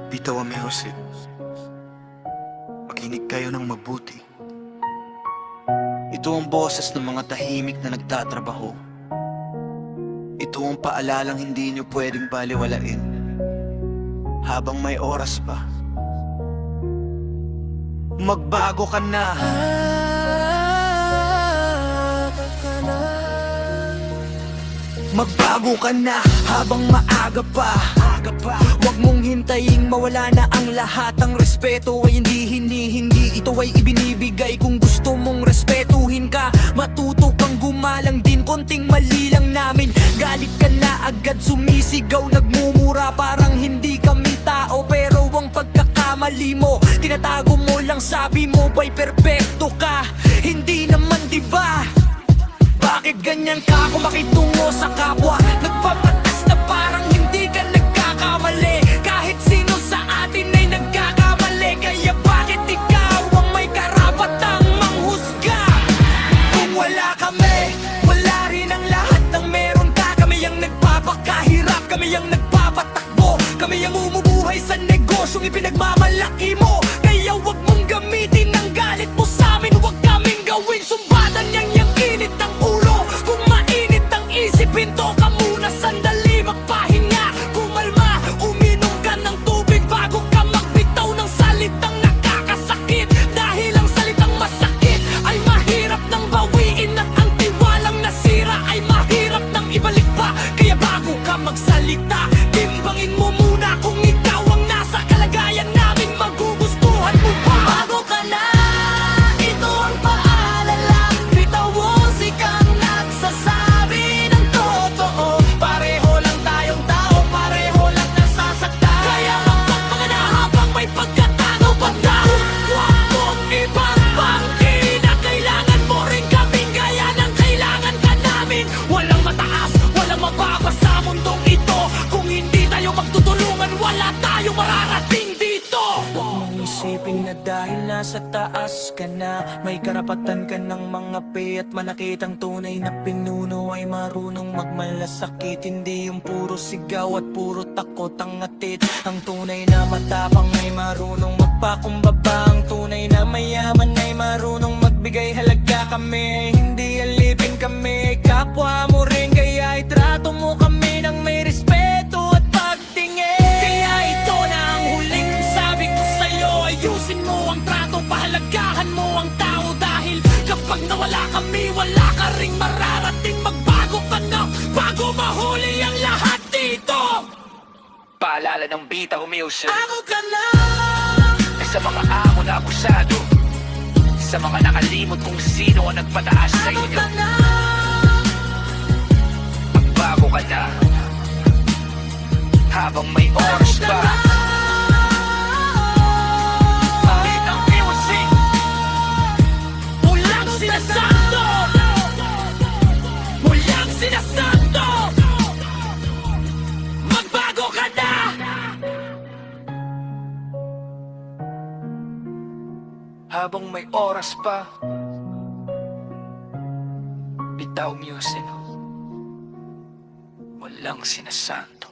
Bitaw Music, makinig kayo ng mabuti. Ito ang boses ng mga tahimik na nagtatrabaho. Ito ang paalalang hindi nyo pwedeng baliwalain habang may oras pa. Magbago ka na. Magbago ka na habang maaga pa. Huwag mong hintayin mawala na ang lahat. Ang respeto ay hindi hinihingi, ito ay ibinibigay kung gusto mong respetuhin ka. Matuto kang gumalang din, konting mali lang namin. Galit ka na agad sumisigaw, nagmumura parang hindi kami tao. Pero ang pagkakamali mo, tinatago mo lang, sabi mo ba'y perpekto ka? Hindi naman diba? Bakit ganyan ka kung makitungo sa kapwa? Nagpapatas na parang hindi ka nagkakamali. Kahit sino sa atin ay nagkakamali. Kaya bakit ikaw ang may karapatang manghusga? Kung wala kami, wala rin ang lahat ng meron ka. Kami ang nagpapakahirap, kami ang nagpapatakbo, kami ang umubuhay sa negosyong ipinagmamalaki mo. Kaya wag mong gamitin ang galit mo sa amin. Wag kaming gawin sumbatan yang init ng ulo. Kung mainit ang isip, hinto ka muna sandali, magpahinga, kumalma, uminom ka ng tubig bago ka magbitaw ng salitang nakakasakit. Dahil ang salitang masakit ay mahirap nang bawiin, at ang tiwalang nasira ay mahirap nang ibalik pa. Kaya bago ka magsalita, timbangin mo muna kung ikaw ang nasa kalagayan namin, magugustuhan mo pa. Bago ka na, ito ang paalala, bitawon kang nagsasabi ng totoo. Pareho lang tayong tao, pareho lang nasasaktan. Kaya magpagpagana habang may pagkatalo pa daw. Huwag mong ipagpangkin na kailangan mo rin kaming gaya ng kailangan ka namin. Walang mataas, walang mababa sa mundong ito. Kung hindi tayo magtutulungan, wala tayong mararating dito. Huwag mong isipin na dahil nasa taas ka na, may karapatan ka ng mga at manakit. Ang tunay na pinuno ay marunong magmalasakit. Hindi yung puro sigaw at puro takot ang atid. Ang tunay na matapang ay marunong magpakumbaba. Ang tunay na mayaman ay marunong magbigay halaga. Kami ay hindi alipin, kami ay kapwa mo rin. Kaya itrato mo kami ng may respeto at pagtingin. Kaya ito na ang huling sabi ko sa'yo, ayusin mo ang trato, pahalagahan mo ang tao. Dahil kapag nawala kami, wala ka ring mararating. Magbago ka na bago mahuli ang lahat dito. Paalala ng Bitaw Music Bago ka na. sa mga amo na abusado, sa mga nakalimot kung sino ang nagpataas sa Bago inyo. ka na. Magbago ka na habang may oras pa. Bitaw Music, Walang sinasanto, walang sinasanto. Magbago ka na. habang may oras pa. Bitaw Music, walang sinasanto.